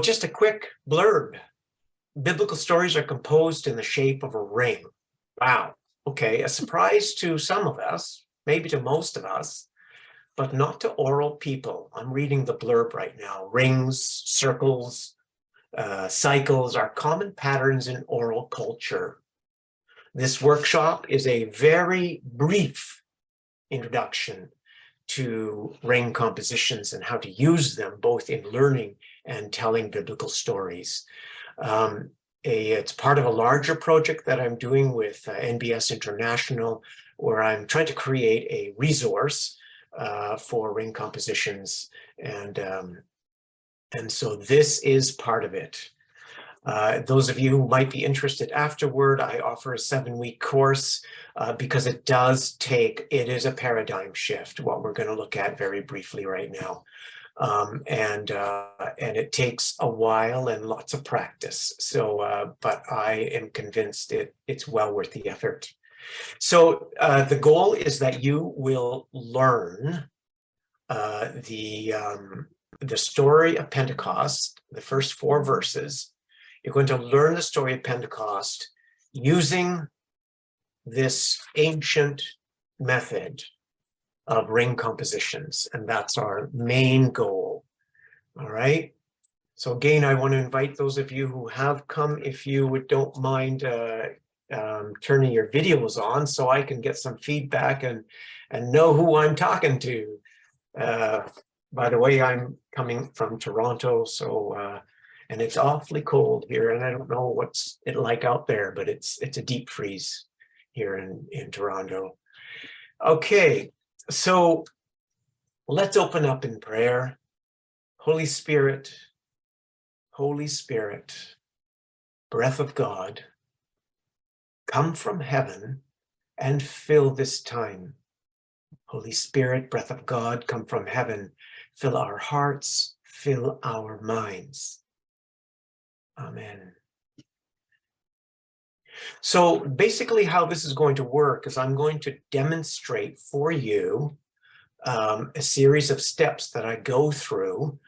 just a quick blurb. Biblical stories are composed in the shape of a ring. Wow. Okay, a surprise to some of us, maybe to most of us, but not to oral people. I'm reading the blurb right now. Rings, circles, cycles are common patterns in oral culture. This workshop is a very brief introduction to ring compositions and how to use them both in learning and telling biblical stories. It's part of a larger project that I'm doing with NBS International, where I'm trying to create a resource for ring compositions, and so this is part of it. Those of you who might be interested afterward, I offer a 7-week course because it is a paradigm shift, what we're going to look at very briefly right now. And it takes a while and lots of practice. So, but I am convinced it's well worth the effort. So the goal is that you will learn the story of Pentecost, the first 4 verses. You're going to learn the story of Pentecost using this ancient method of ring compositions, and that's our main goal. All right. So again, I want to invite those of you who have come, if you don't mind turning your videos on so I can get some feedback and know who I'm talking to. By the way, I'm coming from Toronto, so and it's awfully cold here, and I don't know what's it like out there, but it's a deep freeze here in Toronto. Okay, so let's open up in prayer. Holy Spirit, breath of God, come from heaven and fill this time. Holy Spirit, breath of God, come from heaven, fill our hearts, fill our minds. Amen. So basically how this is going to work is I'm going to demonstrate for you a series of steps that I go through,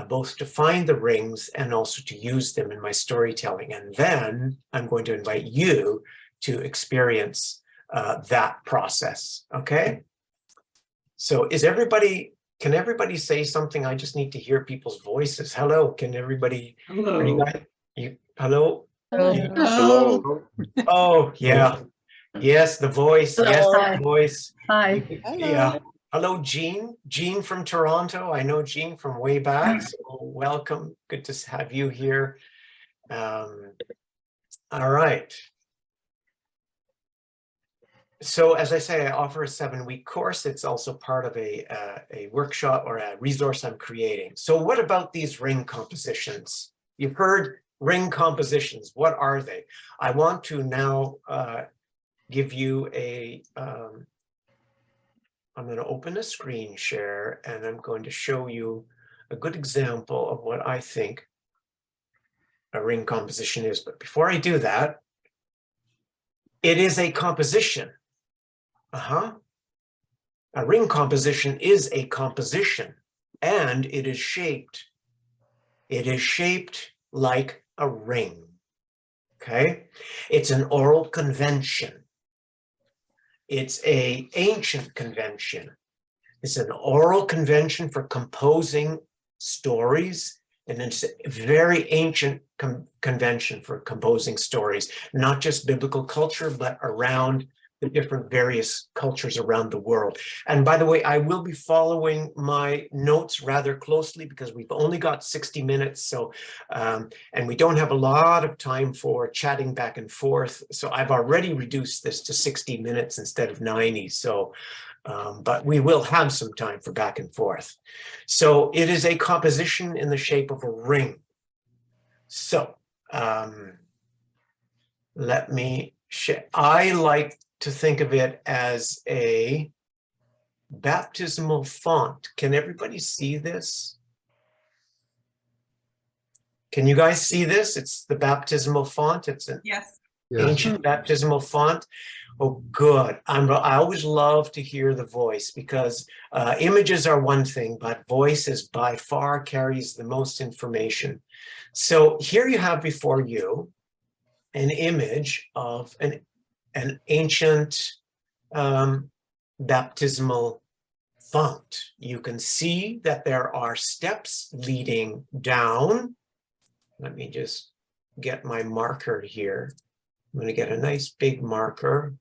both to find the rings and also to use them in my storytelling. And then I'm going to invite you to experience that process, okay? So can everybody say something? I just need to hear people's voices. Hello, can everybody? Hello. Are you guys, hello? Hello. Oh, yeah. Yes, the voice. Hello. Yes, Hi. the voice. Hi. Yeah. Hello, Jean. Jean from Toronto. I know Jean from way back. So welcome. Good to have you here. All right. So as I say, I offer a 7-week course. It's also part of a workshop or a resource I'm creating. So what about these ring compositions? You've heard ring compositions. What are they? I want to now give you I'm going to open a screen share, and I'm going to show you a good example of what I think a ring composition is. But before I do that, it is a composition. A ring composition is a composition, and it is shaped like a ring. Okay, it's an oral convention. It's an ancient convention. It's an oral convention for composing stories, and it's a very ancient convention for composing stories, not just biblical culture, but around the different various cultures around the world. And by the way, I will be following my notes rather closely because we've only got 60 minutes. So, and we don't have a lot of time for chatting back and forth. So I've already reduced this to 60 minutes instead of 90. So, but we will have some time for back and forth. So it is a composition in the shape of a ring. So let me share. I like to think of it as a baptismal font. Can everybody see this? Can you guys see this? It's the baptismal font. It's an ancient baptismal font. Oh, good. I always love to hear the voice because images are one thing, but voice is by far carries the most information. So here you have before you an image of an ancient baptismal font. You can see that there are steps leading down. Let me just get my marker here. I'm going to get a nice big marker.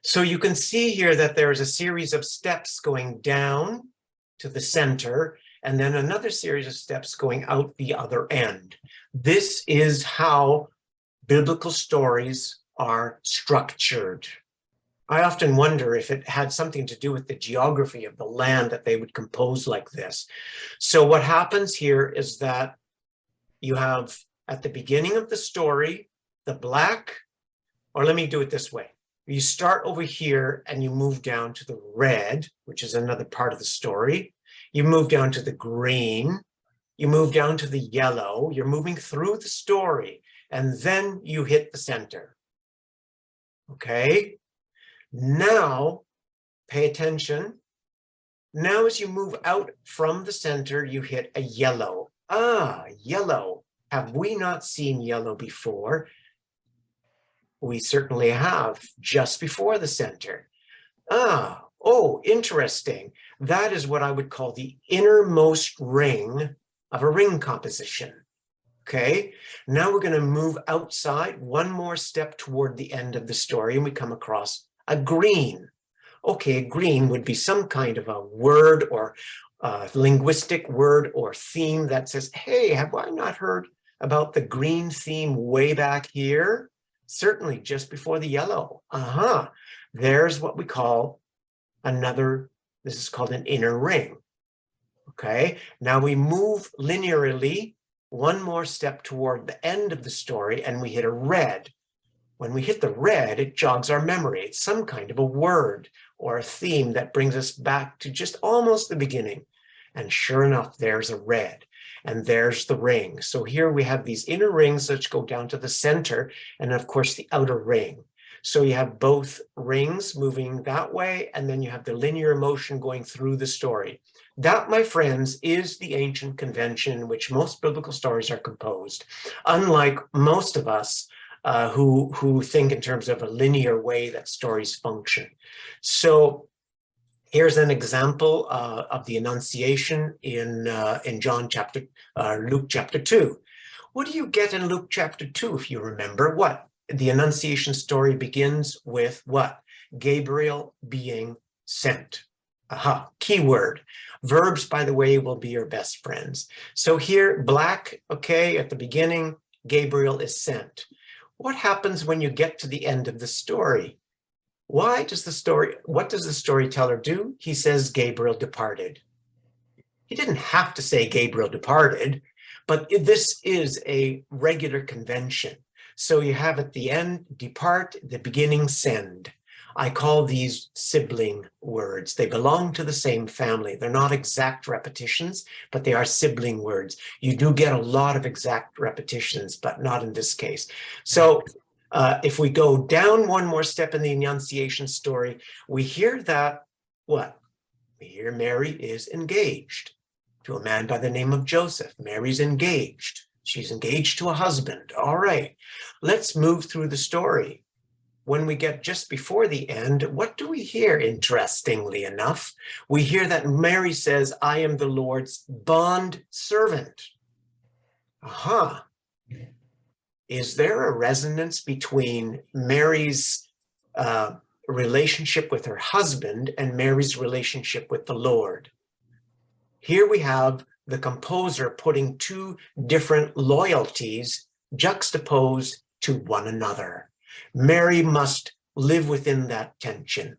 So you can see here that there's a series of steps going down to the center, and then another series of steps going out the other end. This is how biblical stories are structured. I often wonder if it had something to do with the geography of the land that they would compose like this. So what happens here is that you have at the beginning of the story, the black, or let me do it this way. You start over here and you move down to the red, which is another part of the story. You move down to the green. You move down to the yellow. You're moving through the story, and then you hit the center. Okay? Now, pay attention. Now, as you move out from the center, you hit a yellow. Ah, yellow. Have we not seen yellow before? We certainly have, just before the center. Ah, oh, interesting. That is what I would call the innermost ring of a ring composition. Okay, now we're going to move outside one more step toward the end of the story, and we come across a green. Okay, green would be some kind of a word or a linguistic word or theme that says, hey, have I not heard about the green theme way back here? Certainly just before the yellow. There's what we call another, this is called an inner ring. Okay, now we move linearly one more step toward the end of the story and we hit a red. When we hit the red, it jogs our memory. It's some kind of a word or a theme that brings us back to just almost the beginning. And sure enough, there's a red. And there's the ring. So here we have these inner rings that go down to the center, and of course the outer ring. So you have both rings moving that way, and then you have the linear motion going through the story. That, my friends, is the ancient convention in which most biblical stories are composed. Unlike most of us who think in terms of a linear way that stories function. So here's an example of the Annunciation in Luke chapter 2. What do you get in Luke chapter 2, if you remember? What? The Annunciation story begins with what? Gabriel being sent. Keyword. Verbs, by the way, will be your best friends. So here, black, okay, at the beginning, Gabriel is sent. What happens when you get to the end of the story? What does the storyteller do? He says Gabriel departed. He didn't have to say Gabriel departed, but this is a regular convention. So you have at the end, depart, the beginning, send. I call these sibling words. They belong to the same family. They're not exact repetitions, but they are sibling words. You do get a lot of exact repetitions, but not in this case. So if we go down one more step in the Annunciation story, we hear that, what? We hear Mary is engaged to a man by the name of Joseph. Mary's engaged. She's engaged to a husband. All right, let's move through the story. When we get just before the end, what do we hear, interestingly enough? We hear that Mary says, I am the Lord's bond servant. Is there a resonance between Mary's relationship with her husband and Mary's relationship with the Lord? Here we have the composer putting two different loyalties juxtaposed to one another. Mary must live within that tension.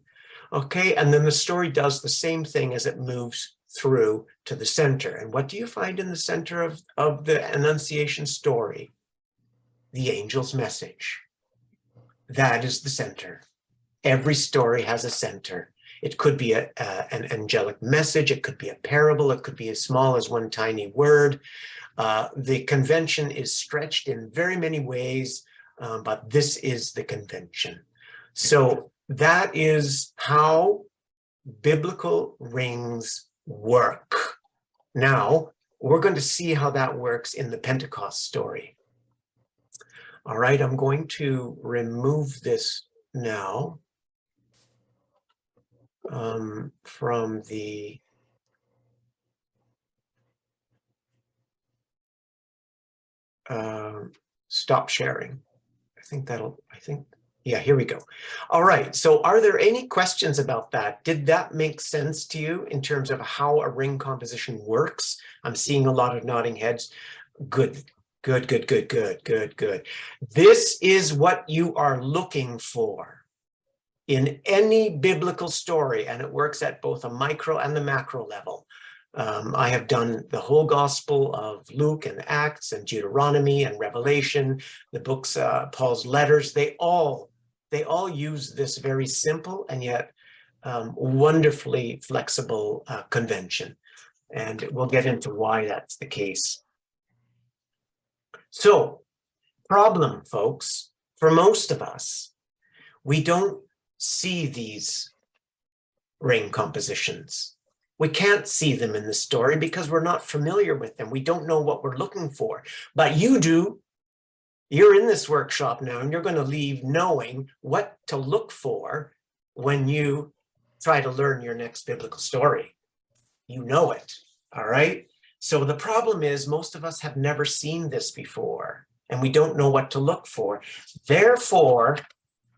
Okay, and then the story does the same thing as it moves through to the center. And what do you find in the center of the Annunciation story? The angel's message. That is the center. Every story has a center. It could be an angelic message. It could be a parable. It could be as small as one tiny word. The convention is stretched in very many ways but this is the convention. So that is how biblical rings work. Now, we're going to see how that works in the Pentecost story. All right, I'm going to remove this now from the stop sharing. Yeah, here we go. All right, so are there any questions about that? Did that make sense to you in terms of how a ring composition works? I'm seeing a lot of nodding heads. Good, good, good, good, good, good, good. This is what you are looking for in any biblical story, and it works at both a micro and the macro level. I have done the whole Gospel of Luke and Acts and Deuteronomy and Revelation, the books, Paul's letters. They all use this very simple and yet wonderfully flexible convention. And we'll get into why that's the case. So, problem, folks, for most of us, we don't see these ring compositions. We can't see them in the story because we're not familiar with them. We don't know what we're looking for, but you do. You're in this workshop now and you're going to leave knowing what to look for when you try to learn your next biblical story. You know it, all right? So the problem is most of us have never seen this before and we don't know what to look for. Therefore,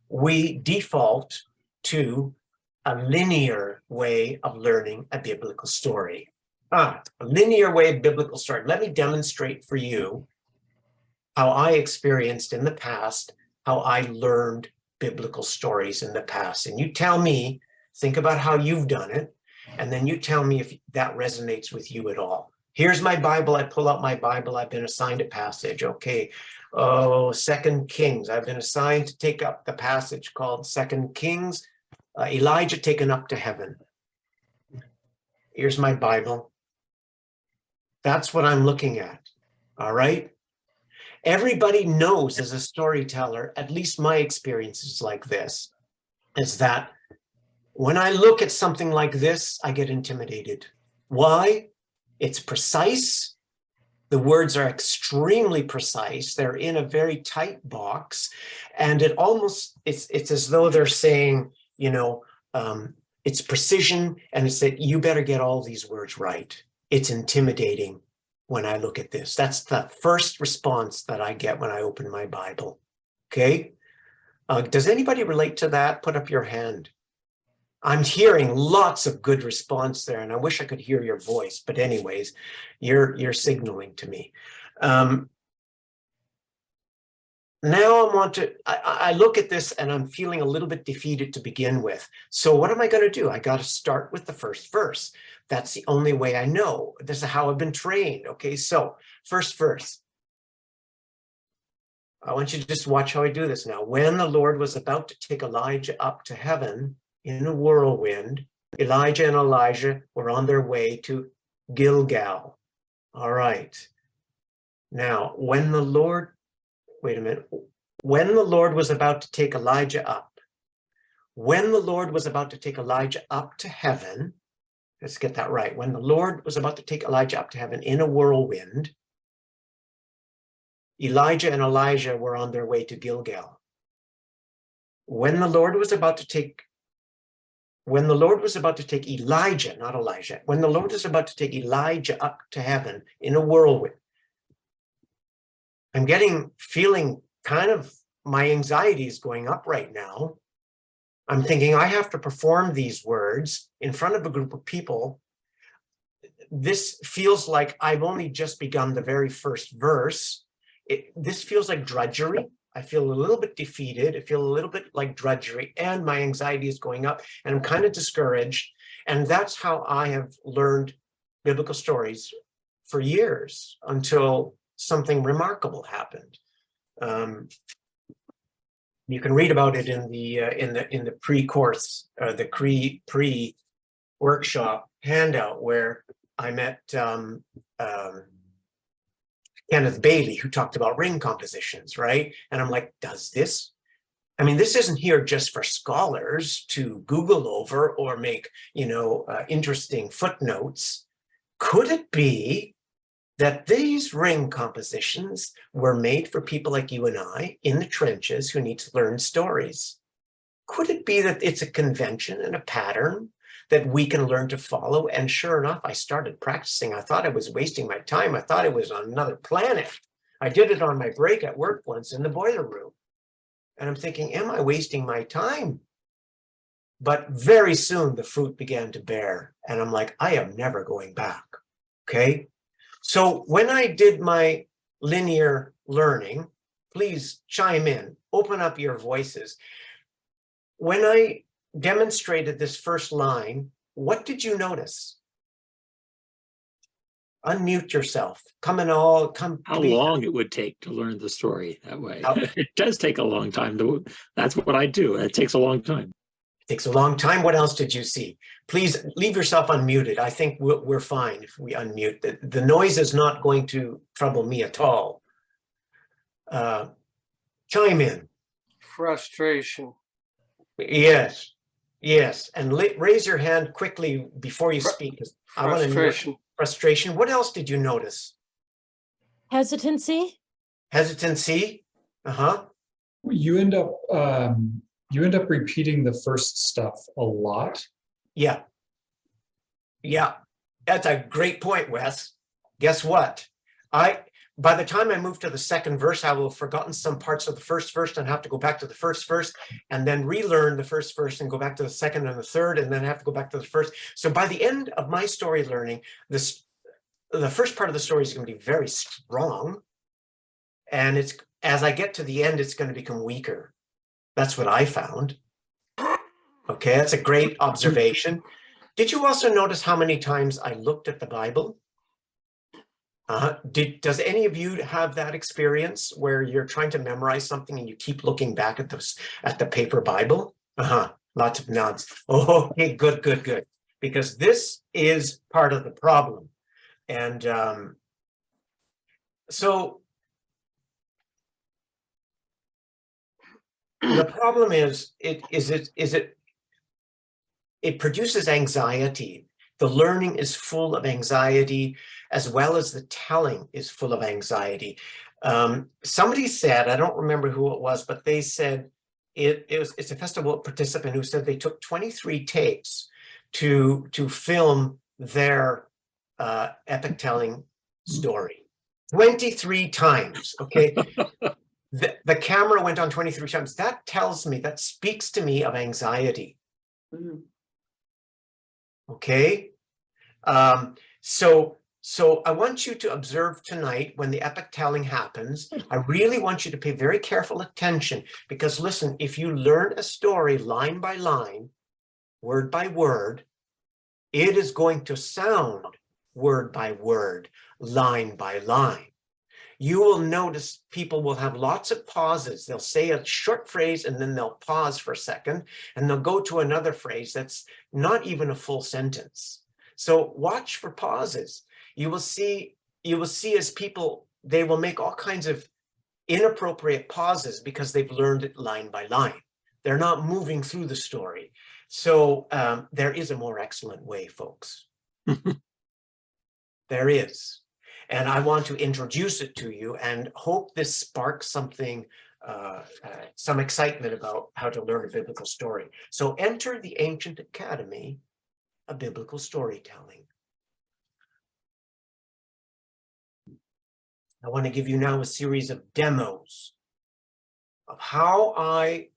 we default to a linear way of learning a biblical story. A linear way of biblical story. Let me demonstrate for you how I experienced in the past, how I learned biblical stories in the past. And you tell me, think about how you've done it, and then you tell me if that resonates with you at all. Here's my Bible. I pull out my Bible. I've been assigned a passage. Okay. Oh, 2 Kings. I've been assigned to take up the passage called 2 Kings. Elijah taken up to heaven. Here's my Bible. That's what I'm looking at. All right. Everybody knows as a storyteller, at least my experience is like this, is that when I look at something like this, I get intimidated. Why? It's precise. The words are extremely precise. They're in a very tight box. And it's as though they're saying, you know, it's precision, and it's that you better get all these words right. It's intimidating when I look at this. That's the first response that I get when I open my Bible. Okay? Does anybody relate to that? Put up your hand. I'm hearing lots of good response there, and I wish I could hear your voice. But anyways, you're signaling to me. Now I look at this and I'm feeling a little bit defeated to begin with. So what am I going to do? I got to start with the first verse. That's the only way I know. This is how I've been trained. Okay, so first verse. I want you to just watch how I do this now. When the Lord was about to take Elijah up to heaven in a whirlwind, Elijah and Elijah were on their way to Gilgal. All right. Now, when the Lord was about to take Elijah up, when the Lord was about to take Elijah up to heaven, let's get that right. When the Lord was about to take Elijah up to heaven in a whirlwind, Elijah and Elijah were on their way to Gilgal. When the Lord was about to take Elijah, not Elijah, when the Lord was about to take Elijah up to heaven in a whirlwind, I'm feeling kind of my anxiety is going up right now. I'm thinking I have to perform these words in front of a group of people. This feels like I've only just begun the very first verse. This feels like drudgery. I feel a little bit defeated. I feel a little bit like drudgery, and my anxiety is going up, and I'm kind of discouraged. And that's how I have learned biblical stories for years until something remarkable happened. You can read about it in the pre-course, the pre-workshop handout, where I met Kenneth Bailey, who talked about ring compositions, right? And I'm like, does this? I mean, this isn't here just for scholars to Google over or make, interesting footnotes. Could it be that these ring compositions were made for people like you and I in the trenches who need to learn stories? Could it be that it's a convention and a pattern that we can learn to follow? And sure enough, I started practicing. I thought I was wasting my time. I thought it was on another planet. I did it on my break at work once in the boiler room. And I'm thinking, am I wasting my time? But very soon the fruit began to bear. And I'm like, I am never going back. Okay. So when I did my linear learning, please chime in, open up your voices. When I demonstrated this first line, what did you notice? Unmute yourself. How long it would take to learn the story that way. It does take a long time. That's what I do. It takes a long time. It takes a long time. What else did you see? Please leave yourself unmuted. I think we're fine if we unmute. The noise is not going to trouble me at all. Chime in. Frustration. Yes. And raise your hand quickly before you speak. I want to know. Frustration. What else did you notice? Hesitancy. You end up repeating the first stuff a lot. Yeah. That's a great point, Wes. Guess what? By the time I move to the second verse, I will have forgotten some parts of the first verse and have to go back to the first verse and then relearn the first verse and go back to the second and the third and then have to go back to the first. So by the end of my story learning, the first part of the story is going to be very strong. And as I get to the end, it's going to become weaker. That's what I found. Okay, that's a great observation. Did you also notice how many times I looked at the Bible? Does any of you have that experience where you're trying to memorize something and you keep looking back at the paper Bible? Lots of nods. Oh, okay, good. Because this is part of the problem. And so the problem is it produces anxiety. The learning is full of anxiety, as well as the telling is full of anxiety. Somebody said, I don't remember who it was, but they said it's a festival participant who said they took 23 takes to film their epic telling story. 23 times, okay? The camera went on 23 times. That speaks to me of anxiety. Okay? So I want you to observe tonight when the epic telling happens. I really want you to pay very careful attention because listen, if you learn a story line by line, word by word, it is going to sound word by word, line by line. You will notice people will have lots of pauses. They'll say a short phrase and then they'll pause for a second and they'll go to another phrase that's not even a full sentence. So watch for pauses. You will see as people, they will make all kinds of inappropriate pauses because they've learned it line by line. They're not moving through the story. So there is a more excellent way, folks. There is. And I want to introduce it to you and hope this sparks something, some excitement about how to learn a biblical story. So enter the Ancient Academy of Biblical Storytelling. I want to give you now a series of demos of how I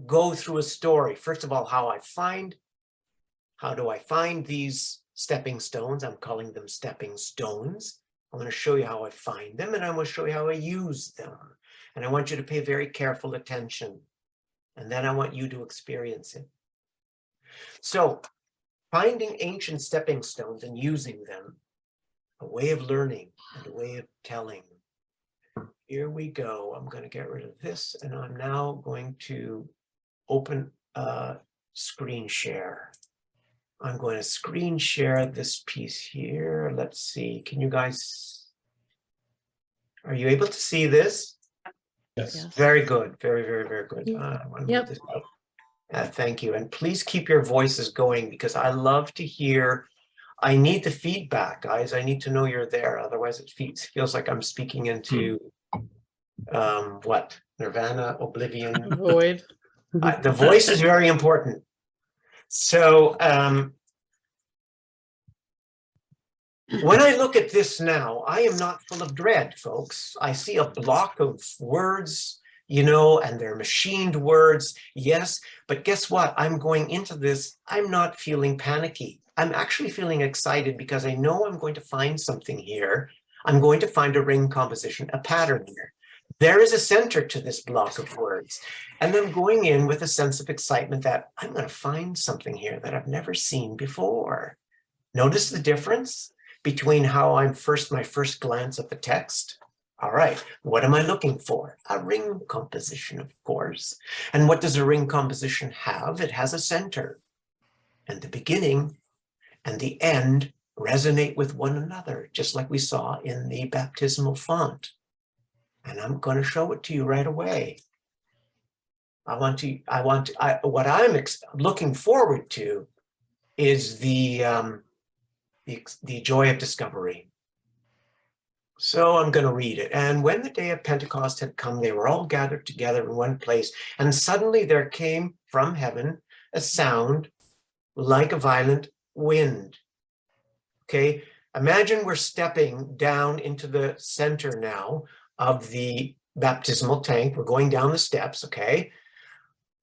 go through a story. First of all, how do I find these stepping stones? I'm calling them stepping stones. I'm going to show you how I find them, and I'm going to show you how I use them. And I want you to pay very careful attention. And then I want you to experience it. So, finding ancient stepping stones and using them, a way of learning and a way of telling. Here we go. I'm going to get rid of this, and I'm now going to open screen share. I'm going to screen share this piece here. Let's see. Can you guys Are you able to see this? Yes. Yes. Very good. Very, very, very good. I want to Yep. move this out. Thank you. And please keep your voices going because I love to hear. I need the feedback, guys. I need to know you're there. Otherwise, it feels like I'm speaking into what? Nirvana, oblivion. Void. The voice is very important. So when I look at this now, I am not full of dread, folks. I see a block of words, you know, and they're machined words, yes. But guess what? I'm going into this, I'm not feeling panicky. I'm actually feeling excited because I know I'm going to find something here. I'm going to find a ring composition, a pattern here. There is a center to this block of words. And I'm going in with a sense of excitement that I'm going to find something here that I've never seen before. Notice the difference between how I'm my first glance at the text. All right, what am I looking for? A ring composition, of course. And what does a ring composition have? It has a center. And the beginning and the end resonate with one another, just like we saw in the baptismal font. And I'm going to show it to you right away. What I'm looking forward to is the joy of discovery. So I'm going to read it. And when the day of Pentecost had come, they were all gathered together in one place. And suddenly there came from heaven a sound like a violent wind. Okay, imagine we're stepping down into the center now of the baptismal tank. We're going down the steps, okay?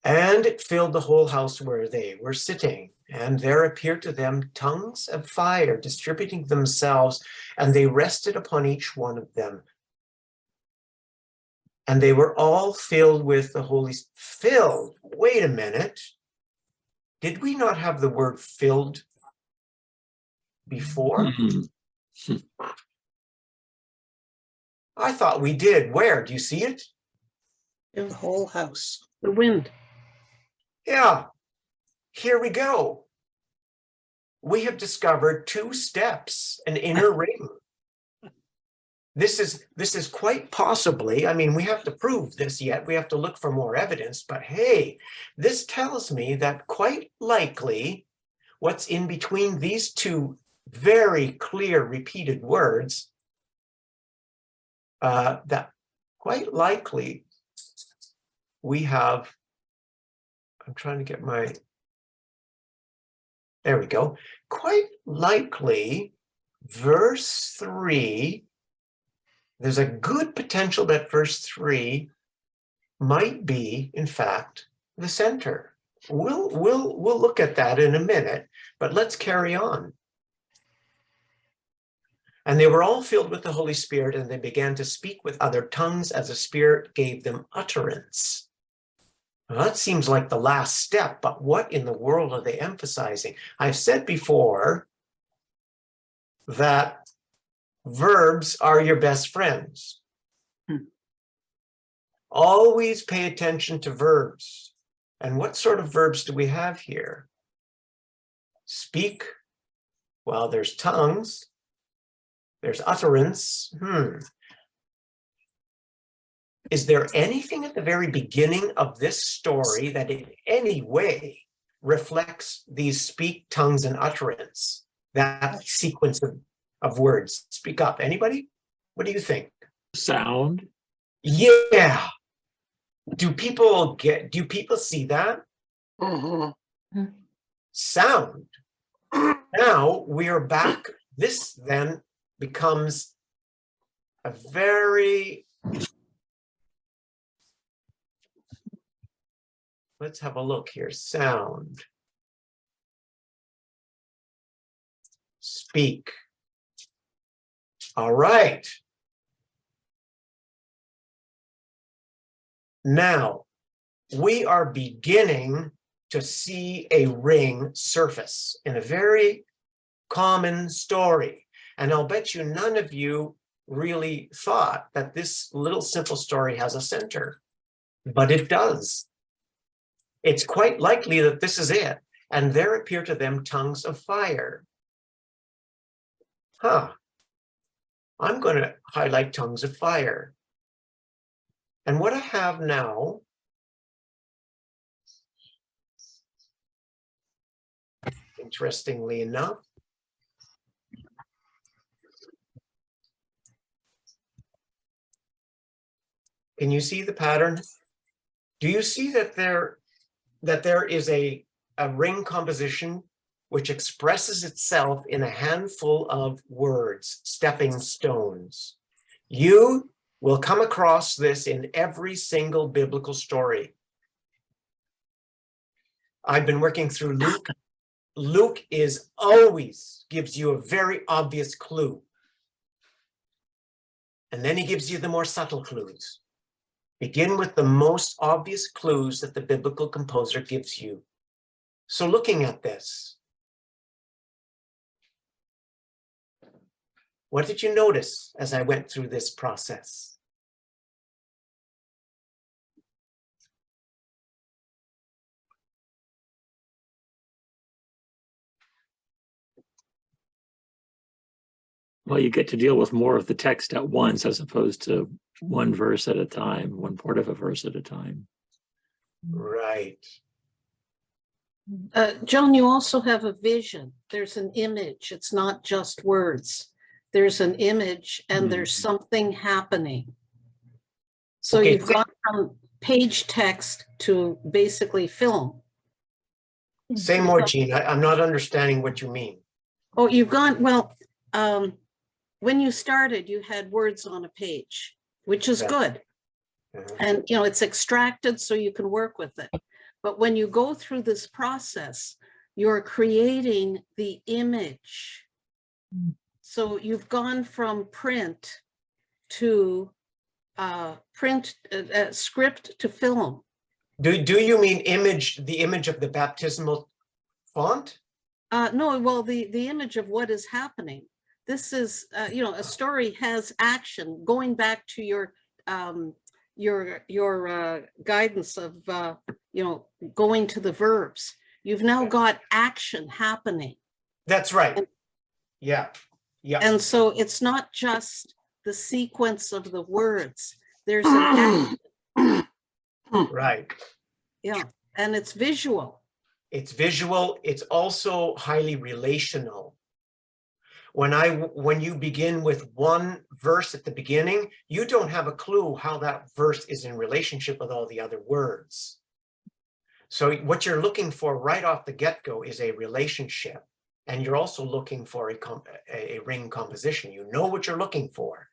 And it filled the whole house where they were sitting. And there appeared to them tongues of fire distributing themselves, and they rested upon each one of them. And they were all filled with the Holy Spirit. Filled, wait a minute. Did we not have the word filled before? I thought we did. Where? Do you see it? In the whole house. The wind. Yeah. Here we go. We have discovered 2 steps, an inner ring. This is quite possibly, I mean, we have to prove this yet. We have to look for more evidence, but hey, this tells me that quite likely what's in between these 2 very clear repeated words, that quite likely we have, I'm trying to get my, there we go. Quite likely, verse 3, there's a good potential that verse 3 might be, in fact, the center. We'll look at that in a minute, but let's carry on. And they were all filled with the Holy Spirit, and they began to speak with other tongues as the Spirit gave them utterance. Well, that seems like the last step, but what in the world are they emphasizing? I've said before that verbs are your best friends. Always pay attention to verbs. And what sort of verbs do we have here? Speak. Well, there's tongues. There's utterance. Is there anything at the very beginning of this story that in any way reflects these speak, tongues, and utterance? That sequence of words. Speak up. Anybody? What do you think? Sound. Yeah. Do people see that? Sound. Now we are back. This then becomes a very, let's have a look here. Sound. Speak. All right. Now, we are beginning to see a ring surface in a very common story. And I'll bet you none of you really thought that this little simple story has a center, but it does. It's quite likely that this is it. And there appear to them tongues of fire. Huh. I'm going to highlight tongues of fire. And what I have now interestingly enough, can you see the pattern? Do you see that there is a ring composition which expresses itself in a handful of words, stepping stones? You will come across this in every single biblical story. I've been working through Luke. Luke always gives you a very obvious clue. And then he gives you the more subtle clues. Begin with the most obvious clues that the biblical composer gives you. So looking at this, what did you notice as I went through this process? Well, you get to deal with more of the text at once as opposed to one verse at a time, one part of a verse at a time. Right. John, you also have a vision. There's an image. It's not just words. There's an image and there's something happening. So Okay. you've gone from page text to basically film. Say more, Gene. I'm not understanding what you mean. Oh, you've gone, well, when you started, you had words on a page, which is Yeah. good. And, you know, it's extracted so you can work with it. But when you go through this process, you're creating the image. So you've gone from print to script to film. Do you mean the image of the baptismal font? No, well, the image of what is happening. This is, you know, a story has action. Going back to your guidance of, you know, going to the verbs. You've now got action happening. That's right. Yeah. Yeah. And so it's not just the sequence of the words. There's an action. Right. Yeah. And it's visual. It's visual. It's also highly relational. When you begin with one verse at the beginning, you don't have a clue how that verse is in relationship with all the other words. So what you're looking for right off the get-go is a relationship. And you're also looking for a ring composition. You know what you're looking for.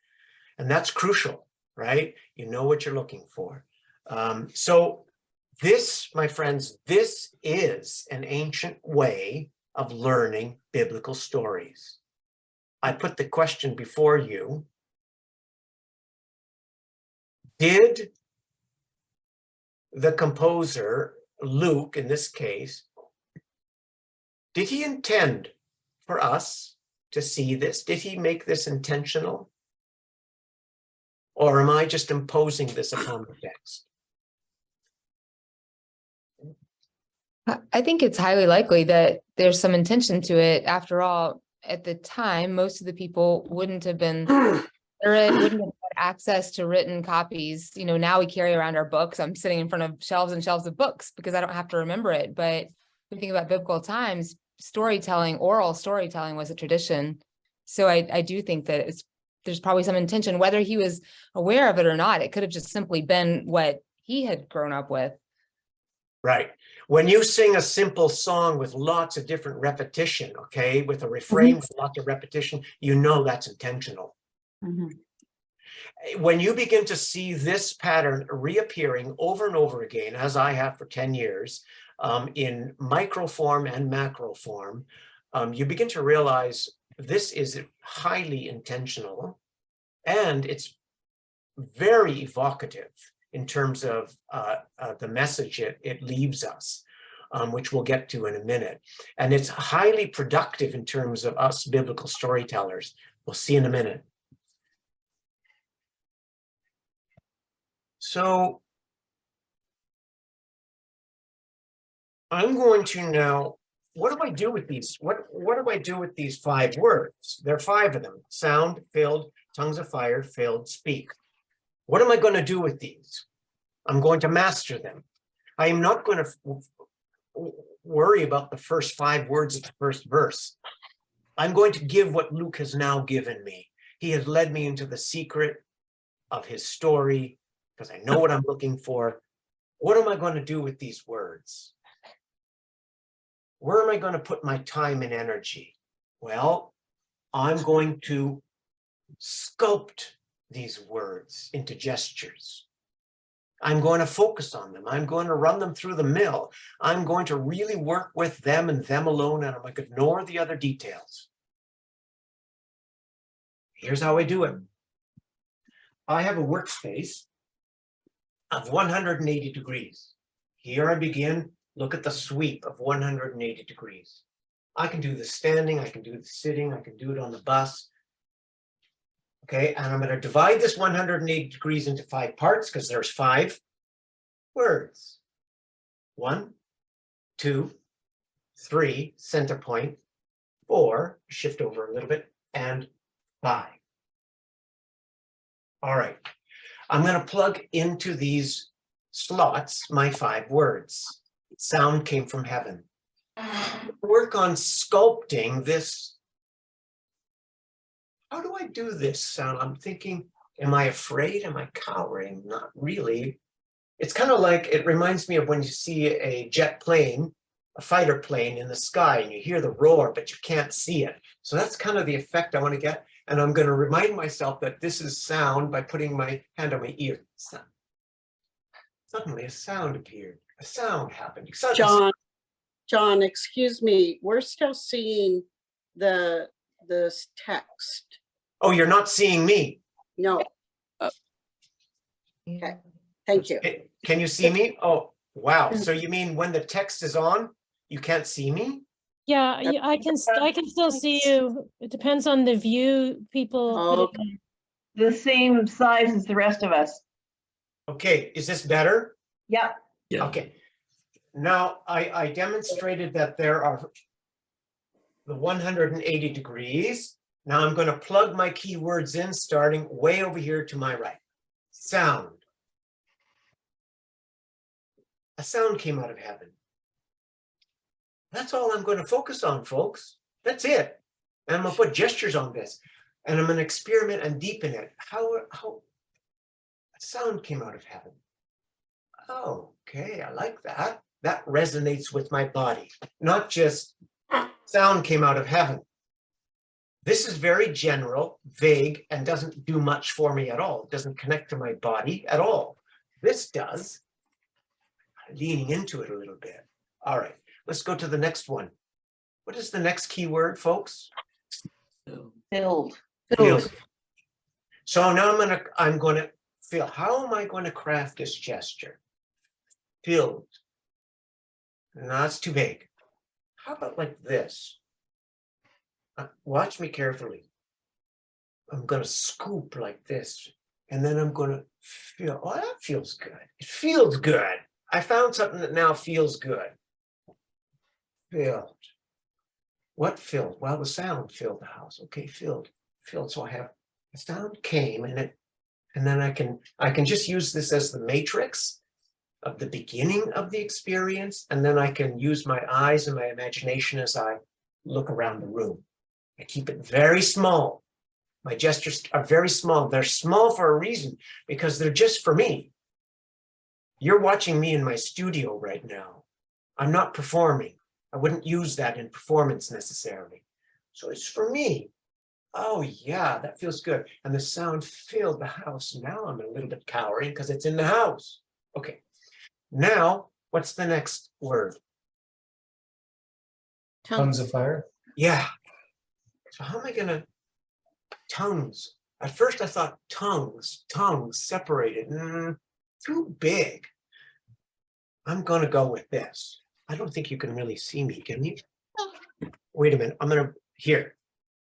And that's crucial, right? You know what you're looking for. So this, my friends, this is an ancient way of learning biblical stories. I put the question before you. Did the composer, Luke in this case, did he intend for us to see this? Did he make this intentional? Or am I just imposing this upon the text? I think it's highly likely that there's some intention to it. After all, at the time, most of the people wouldn't have been literate, wouldn't have had access to written copies. You know, now we carry around our books. I'm sitting in front of shelves and shelves of books because I don't have to remember it. But when you think about biblical times, storytelling, oral storytelling was a tradition. So I do think that there's probably some intention, whether he was aware of it or not. It could have just simply been what he had grown up with. Right. When you sing a simple song with lots of different repetition, okay, with a refrain with lots of repetition, you know that's intentional. When you begin to see this pattern reappearing over and over again, as I have for 10 years, in micro form and macro form, you begin to realize this is highly intentional and it's very evocative in terms of the message it leaves us, which we'll get to in a minute. And it's highly productive in terms of us biblical storytellers. We'll see in a minute. So I'm going to now, what do I do with these? What do I do with these 5 words? There are 5 of them: sound, filled, tongues of fire filled speak. What am I going to do with these? I'm going to master them. I am not going to worry about the first 5 words of the first verse. I'm going to give what Luke has now given me. He has led me into the secret of his story because I know what I'm looking for. What am I going to do with these words? Where am I going to put my time and energy? Well, I'm going to sculpt these words into gestures. I'm going to focus on them. I'm going to run them through the mill. I'm going to really work with them and them alone, and I'm going to ignore the other details. Here's how I do it. I have a workspace of 180 degrees. Here I begin. Look at the sweep of 180 degrees. I can do the standing, I can do the sitting, I can do it on the bus. Okay, and I'm going to divide this 180 degrees into 5 parts because there's 5 words. 1, 2, 3, center point, 4, shift over a little bit, and 5. All right, I'm going to plug into these slots my 5 words. Sound came from heaven. Work on sculpting this. How do I do this sound? I'm thinking, am I afraid? Am I cowering? Not really. It's kind of like, it reminds me of when you see a jet plane, a fighter plane in the sky, and you hear the roar, but you can't see it. So that's kind of the effect I want to get. And I'm going to remind myself that this is sound by putting my hand on my ear. Suddenly a sound appeared. A sound happened. John, excuse me, we're still seeing this text. Oh, you're not seeing me. No, Yeah. thank you. Can you see me? Oh, wow. So you mean when the text is on, you can't see me? Yeah, I can still see you. It depends on the view people put it Okay. in. The same size as the rest of us. Okay, is this better? Yep. Yeah. Okay. Now, I demonstrated that there are the 180 degrees. Now I'm going to plug my keywords in, starting way over here to my right. Sound. A sound came out of heaven. That's all I'm going to focus on, folks. That's it. And I'm going to put gestures on this. And I'm going to experiment and deepen it. How a sound came out of heaven. Oh, okay, I like that. That resonates with my body. Not just sound came out of heaven. This is very general, vague, and doesn't do much for me at all. It doesn't connect to my body at all. This does. Leaning into it a little bit. All right, let's go to the next one. What is the next keyword, folks? Filled. Filled. So now I'm going to feel. How am I going to craft this gesture? Filled. No, that's too vague. How about like this? Watch me carefully. I'm going to scoop like this, and then I'm going to feel. Oh, that feels good. It feels good. I found something that now feels good. Filled. What filled? Well, the sound filled the house. Okay, filled. So I have the sound came, and then I can just use this as the matrix of the beginning of the experience, and then I can use my eyes and my imagination as I look around the room. I keep it very small. My gestures are very small. They're small for a reason, because they're just for me. You're watching me in my studio right now. I'm not performing. I wouldn't use that in performance necessarily. So it's for me. Oh yeah, that feels good. And the sound filled the house. Now I'm a little bit cowering because it's in the house. Okay. Now, what's the next word? Tongues of fire. Yeah. So how am I gonna, tongues. At first I thought tongues separated. Too big. I'm gonna go with this. I don't think you can really see me, can you? Wait a minute, I'm gonna, here.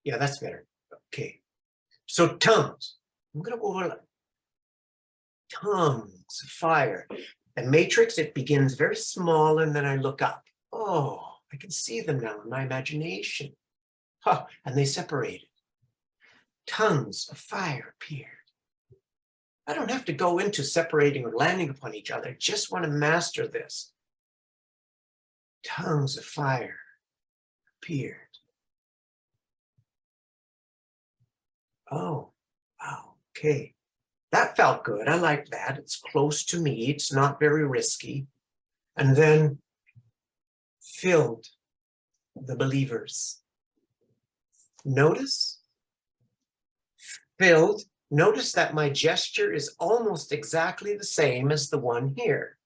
Yeah, that's better. Okay. So tongues. I'm gonna go over like tongues, fire. And matrix, it begins very small and then I look up. Oh, I can see them now in my imagination. Huh, and they separated. tongues of fire appeared. I don't have to go into separating or landing upon each other. I just want to master this. Tongues of fire appeared. Oh, wow, okay. That felt good. I like that. It's close to me. It's not very risky. And then filled the believers. Notice? Filled. Notice that my gesture is almost exactly the same as the one here.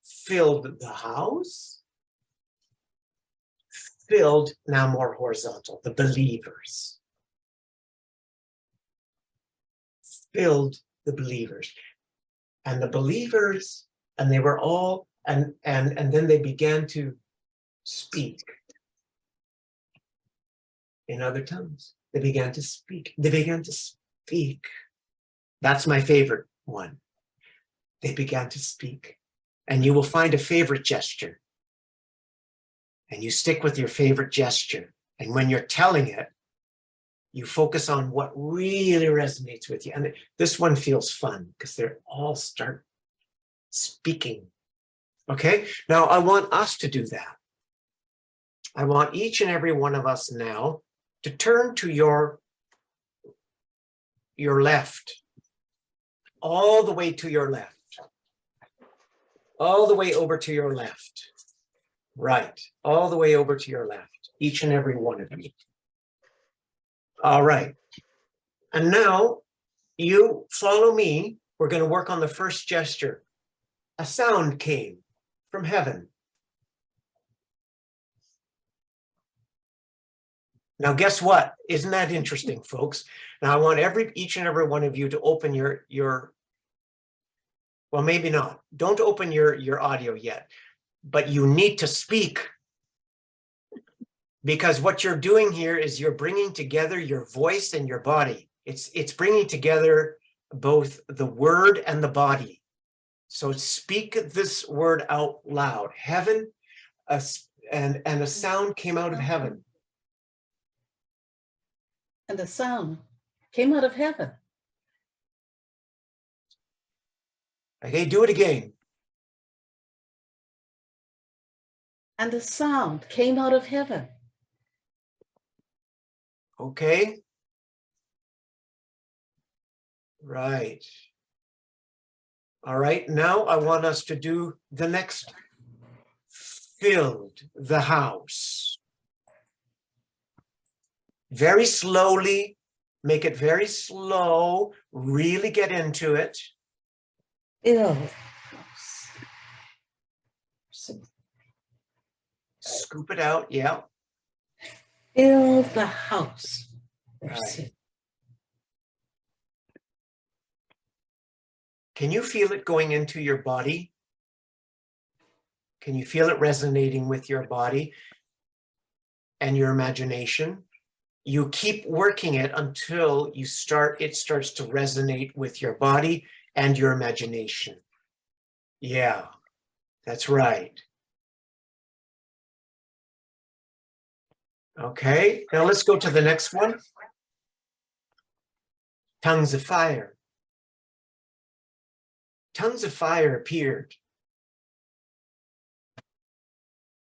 Filled the house. Filled, now more horizontal, the believers. Filled the believers. And the believers, and they were all, and then they began to speak in other tongues. They began to speak. They began to speak. That's my favorite one. They began to speak. And you will find a favorite gesture. And you stick with your favorite gesture. And when you're telling it, you focus on what really resonates with you. And this one feels fun because they all start speaking. Okay? Now I want us to do that. I want each and every one of us now to turn to your left, all the way to your left, all the way over to your left, right, all the way over to your left, each and every one of you. All right. And now you follow me. We're going to work on the first gesture. A sound came from heaven. Now, guess what? Isn't that interesting, folks? Now, I want each and every one of you to open your well, maybe not. Don't open your audio yet, but you need to speak. Because what you're doing here is you're bringing together your voice and your body. It's bringing together both the word and the body. So speak this word out loud. Heaven, and a sound came out of heaven. And the sound came out of heaven. Okay, do it again. And the sound came out of heaven. Okay. Right. All right, now I want us to do the next. Filled the house. Very slowly, make it very slow, really get into it. Filled the house. Scoop it out, yeah. Filled the house. Right. Can you feel it going into your body? Can you feel it resonating with your body and your imagination? You keep working it until it starts to resonate with your body and your imagination. Yeah, that's right. Okay, now let's go to the next one. Tongues of fire. Tongues of fire appeared.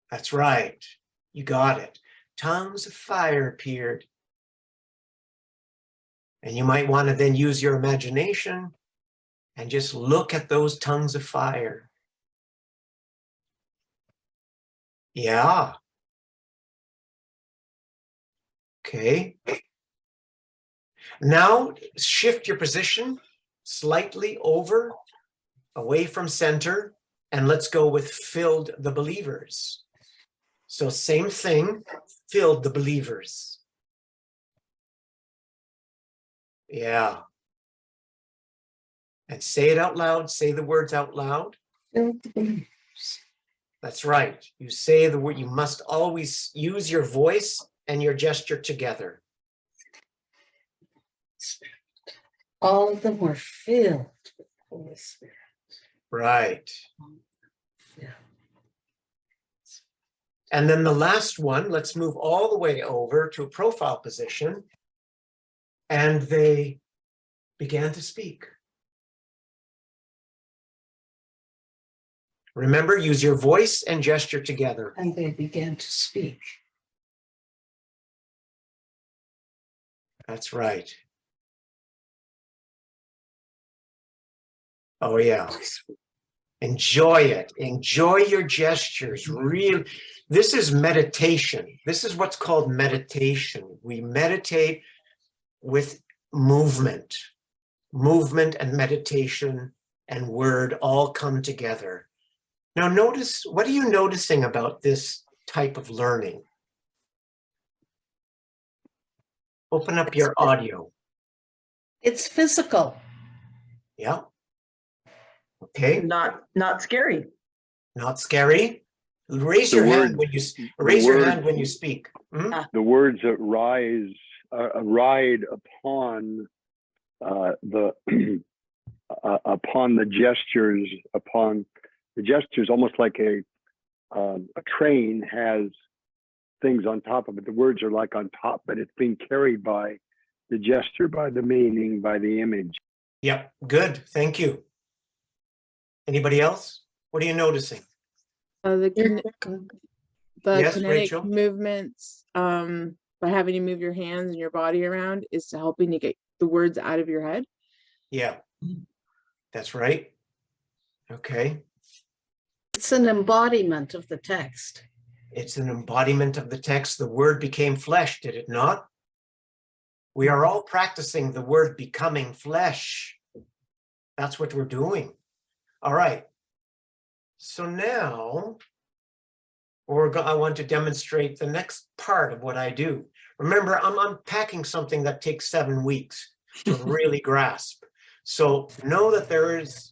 That's right. You got it. Tongues of fire appeared. And you might want to then use your imagination and just look at those tongues of fire. Yeah. Okay. Now shift your position slightly over, away from center, and let's go with filled the believers. So same thing, filled the believers. Yeah. And say it out loud, say the words out loud. Filled the believers. That's right. You say the word, you must always use your voice and your gesture together. All of them were filled with the Holy Spirit. Right. Yeah. And then the last one, let's move all the way over to a profile position. and they began to speak. Remember, use your voice and gesture together. And they began to speak. That's right. Oh, yeah. Enjoy it. Enjoy your gestures. Real. This is meditation. This is what's called meditation. We meditate with movement. Movement and meditation and word all come together. Now notice, what are you noticing about this type of learning? Open up your audio. It's physical. Yeah. Okay. Not scary. Not scary. Raise The your hand words- when you the raise your words- hand when you speak. Hmm? The words that ride upon upon the gestures, almost like a train has things on top of it. The words are like on top, but it's being carried by the gesture, by the meaning, by the image. Yep. Good. Thank you. Anybody else? What are you noticing? The Yes, kinetic Rachel? movements, by having to move your hands and your body around is to helping you get the words out of your head. Yeah. That's right. Okay. It's an embodiment of the text. It's an embodiment of the text. The word became flesh, did it not? We are all practicing the word becoming flesh. That's what we're doing. All right. So now I want to demonstrate the next part of what I do. Remember, I'm unpacking something that takes 7 weeks to really grasp. So know that there is,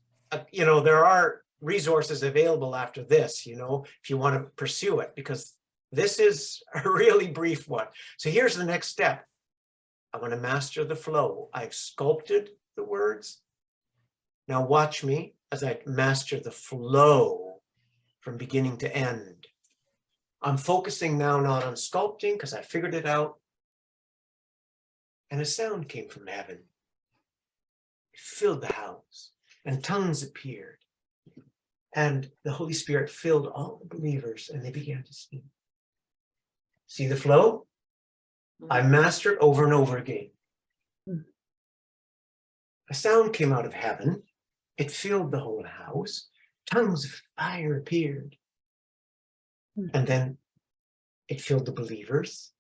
there are resources available after this, if you want to pursue it, because this is a really brief one. So here's the next step. I want to master the flow. I've sculpted the words. Now watch me as I master the flow from beginning to end. I'm focusing now not on sculpting because I figured it out. And a sound came from heaven. It filled the house and tongues appeared. And the Holy Spirit filled all the believers and they began to speak. See the flow? I mastered over and over again. A sound came out of heaven. It filled the whole house. Tongues of fire appeared. And then it filled the believers.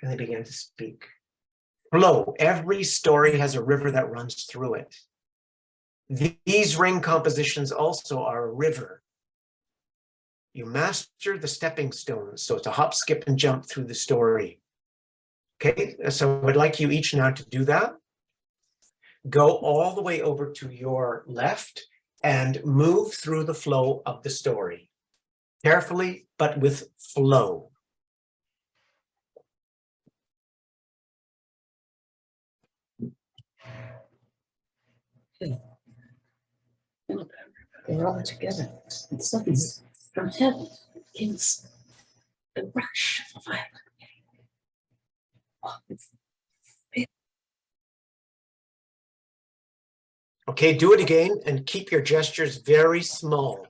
And they began to speak. Flow. Every story has a river that runs through it. These ring compositions also are a river. You master the stepping stones. So it's a hop, skip, and jump through the story. Okay, so I'd like you each now to do that. Go all the way over to your left and move through the flow of the story. Carefully, but with flow. They're all together. And suddenly, from heaven came a rush of violent. Okay, do it again and keep your gestures very small.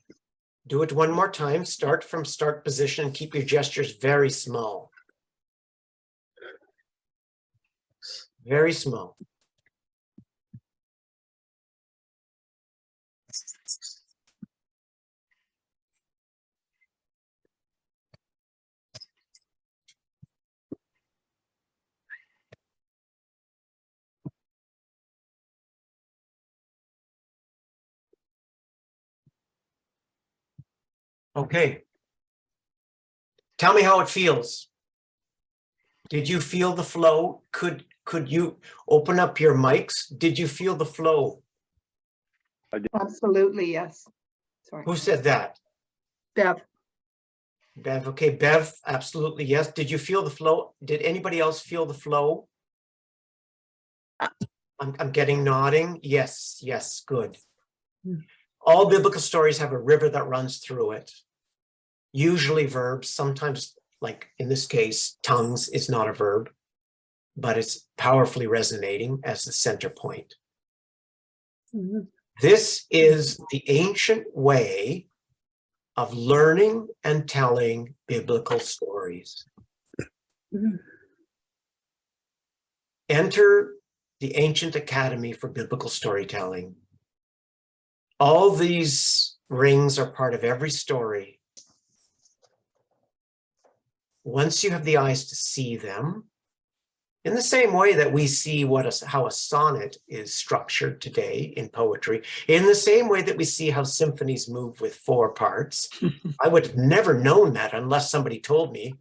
Do it one more time. Start from start position. Keep your gestures very small. Very small. Okay. Tell me how it feels. Did you feel the flow? Could you open up your mics? Did you feel the flow? Absolutely, yes. Sorry. Who said that? Bev. Bev. Okay, Bev, absolutely yes. Did you feel the flow? Did anybody else feel the flow? I'm getting nodding. Yes, yes, good. All biblical stories have a river that runs through it. Usually verbs, sometimes, like in this case, tongues is not a verb. but it's powerfully resonating as the center point. Mhm. This is the ancient way of learning and telling biblical stories. Mhm. Enter the Ancient Academy for Biblical Storytelling. All these rings are part of every story. Once you have the eyes to see them, in the same way that we see how a sonnet is structured today in poetry, in the same way that we see how symphonies move with 4 parts, I would have never known that unless somebody told me.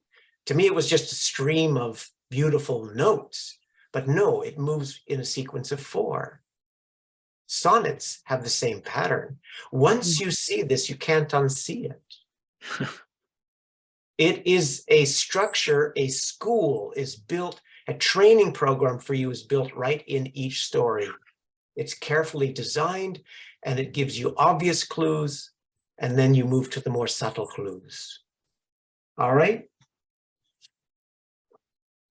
To me, it was just a stream of beautiful notes, but no, it moves in a sequence of 4. Sonnets have the same pattern. Once you see this, you can't unsee it. It is a structure, a school is built, a training program for you is built right in each story. It's carefully designed and it gives you obvious clues, and then you move to the more subtle clues. All right?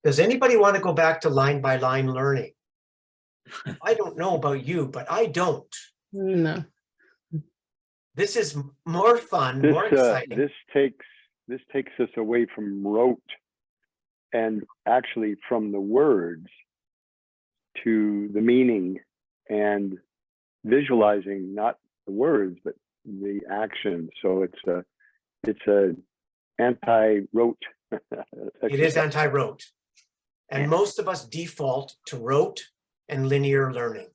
Does anybody want to go back to line by line learning? I don't know about you, but I don't. No. This is more fun, This more exciting. this takes us away from rote and actually from the words to the meaning and visualizing not the words but the action. So it's a anti-rote. It is anti-rote. And Yeah. most of us default to rote and linear learning.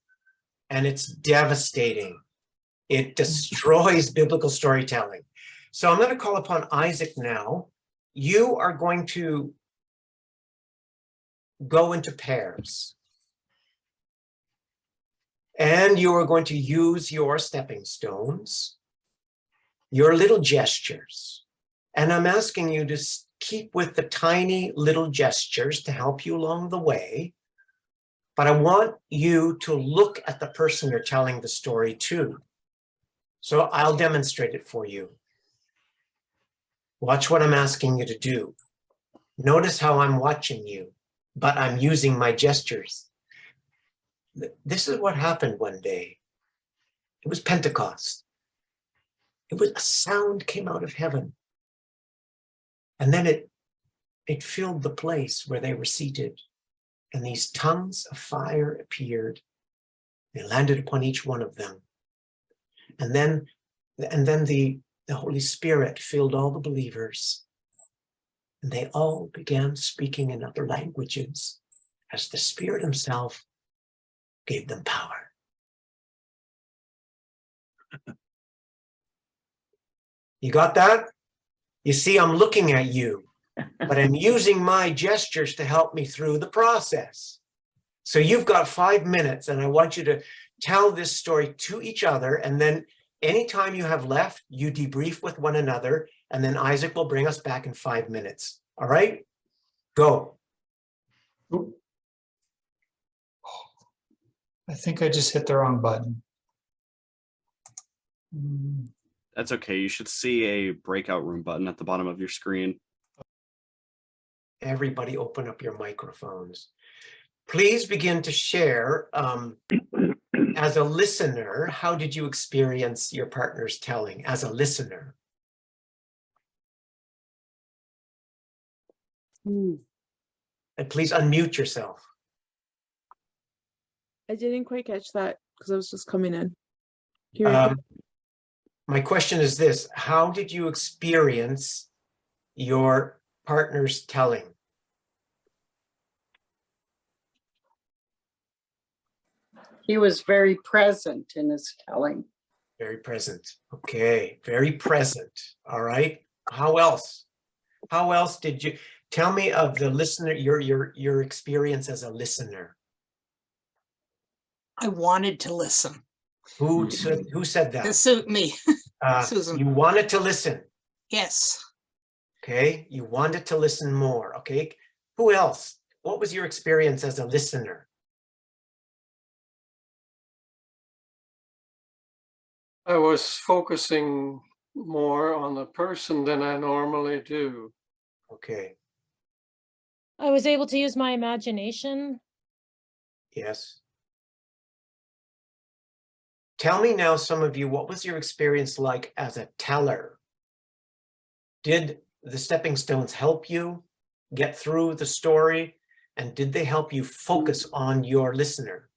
And it's devastating. It destroys biblical storytelling. So I'm going to call upon Isaac now. You are going to go into pairs. And you are going to use your stepping stones, your little gestures. And I'm asking you to keep with the tiny little gestures to help you along the way. But I want you to look at the person you're telling the story to. So I'll demonstrate it for you. Watch what I'm asking you to do. Notice how I'm watching you, but I'm using my gestures. This is what happened one day. It was Pentecost. It was a sound came out of heaven. And then it filled the place where they were seated. And these tongues of fire appeared. They landed upon each one of them. And then the Holy Spirit filled all the believers. And they all began speaking in other languages as the Spirit himself gave them power. You got that? You see, I'm looking at you, but I'm using my gestures to help me through the process. So you've got 5 minutes, and I want you to tell this story to each other, and then anytime you have left, you debrief with one another, and then Isaac will bring us back in 5 minutes. All right? Go. I think I just hit the wrong button. That's okay. You should see a breakout room button at the bottom of your screen. Everybody open up your microphones. Please begin to share, as a listener, how did you experience your partner's telling as a listener? And please unmute yourself. I didn't quite catch that because I was just coming in. Can you repeat? My question is this: how did you experience your partner's telling? He was very present in his telling. Very present. Okay, very present. All right. How else? How else did you tell me of the listener? Your experience as a listener. I wanted to listen. Who said that? This suit me. Susan. You wanted to listen. Yes. Okay. You wanted to listen more. Okay. Who else? What was your experience as a listener? I was focusing more on the person than I normally do. Okay. I was able to use my imagination. Yes. Tell me now, some of you, what was your experience like as a teller? Did the stepping stones help you get through the story? And did they help you focus on your listener?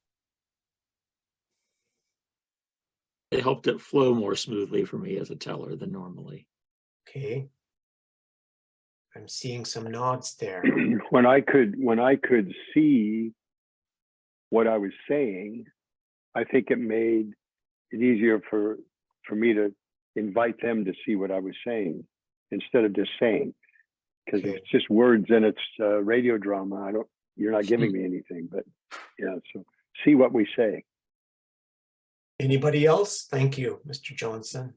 It helped it flow more smoothly for me as a teller than normally. Okay. I'm seeing some nods there. When I could see what I was saying, I think it made it easier for me to invite them to see what I was saying instead of just saying. Because Okay. it's just words and it's radio drama. You're not giving me anything, but yeah, so see what we say. Anybody else? Thank you, Mr. Johnson.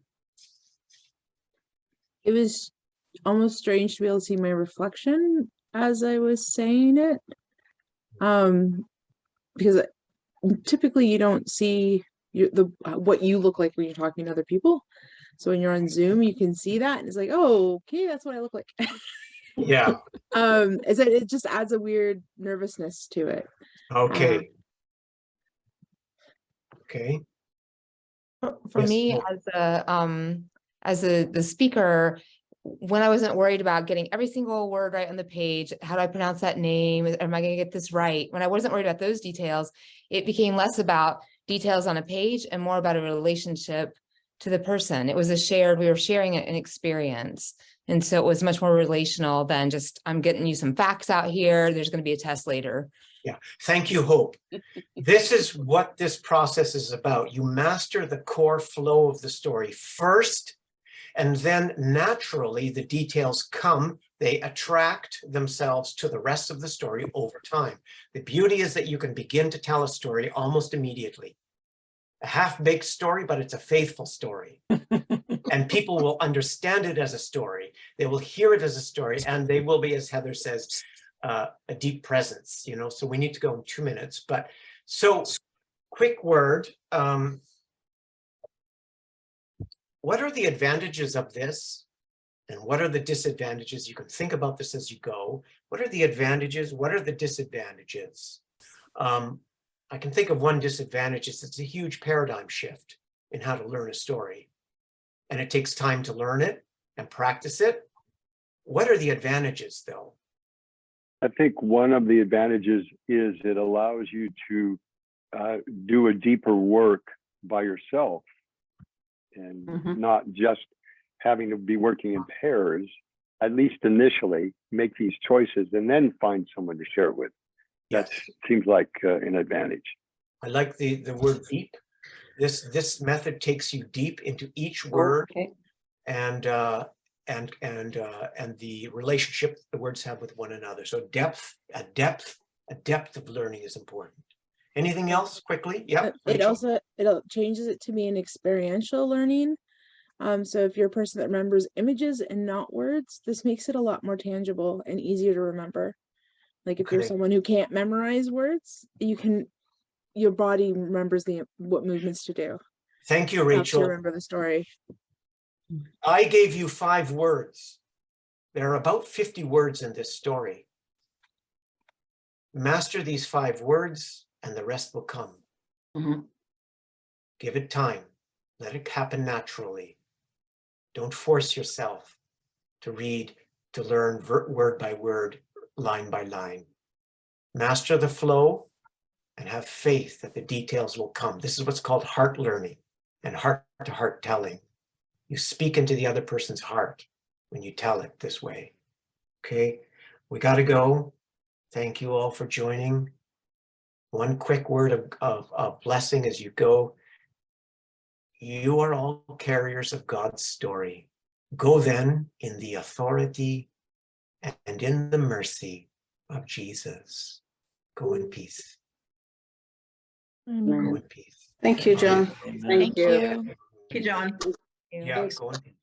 It was almost strange to be able to see my reflection as I was saying it. Because typically you don't see what you look like when you're talking to other people. So when you're on Zoom, you can see that, and it's like, oh, okay, that's what I look like. Yeah. It just adds a weird nervousness to it. Okay. Okay. For Yes, me, no. as the speaker, when I wasn't worried about getting every single word right on the page, how do I pronounce that name? Am I going to get this right? When I wasn't worried about those details, it became less about details on a page and more about a relationship to the person. It was we were sharing an experience. And so it was much more relational than just, I'm getting you some facts out here. There's going to be a test later. Yeah. Thank you, Hope. This is what this process is about. You master the core flow of the story first, and then naturally the details come. They attract themselves to the rest of the story over time. The beauty is that you can begin to tell a story almost immediately. A half-baked story, but it's a faithful story. And people will understand it as a story. They will hear it as a story, and they will be, as Heather says, a deep presence, so we need to go in 2 minutes. But so quick word, what are the advantages of this? And what are the disadvantages? You can think about this as you go. What are the advantages? What are the disadvantages? I can think of one disadvantage is it's a huge paradigm shift in how to learn a story. And it takes time to learn it and practice it. What are the advantages, though? I think one of the advantages is it allows you to do a deeper work by yourself and not just having to be working in pairs, at least initially, make these choices and then find someone to share it with. Yes. That seems like an advantage. I like the word deep. This method takes you deep into each word. Okay. And the relationship the words have with one another. So a depth of learning is important. Anything else quickly? Yeah. It changes it to be an experiential learning. So if you're a person that remembers images and not words, this makes it a lot more tangible and easier to remember. Like if you're someone who can't memorize words, your body remembers what movements to do. Thank you, Rachel. To remember the story. I gave you 5 words. There are about 50 words in this story. Master these 5 words and the rest will come. Give it time. Let it happen naturally. Don't force yourself to read, to learn word by word, line by line. Master the flow and have faith that the details will come. This is what's called heart learning and heart-to-heart telling. You speak into the other person's heart when you tell it this way. Okay, we got to go. Thank you all for joining. One quick word of blessing as you go. You are all carriers of God's story. Go then in the authority and in the mercy of Jesus. Go in peace. Go in peace. Thank you, John. Thank you. Thank you, John. Yeah, go in peace.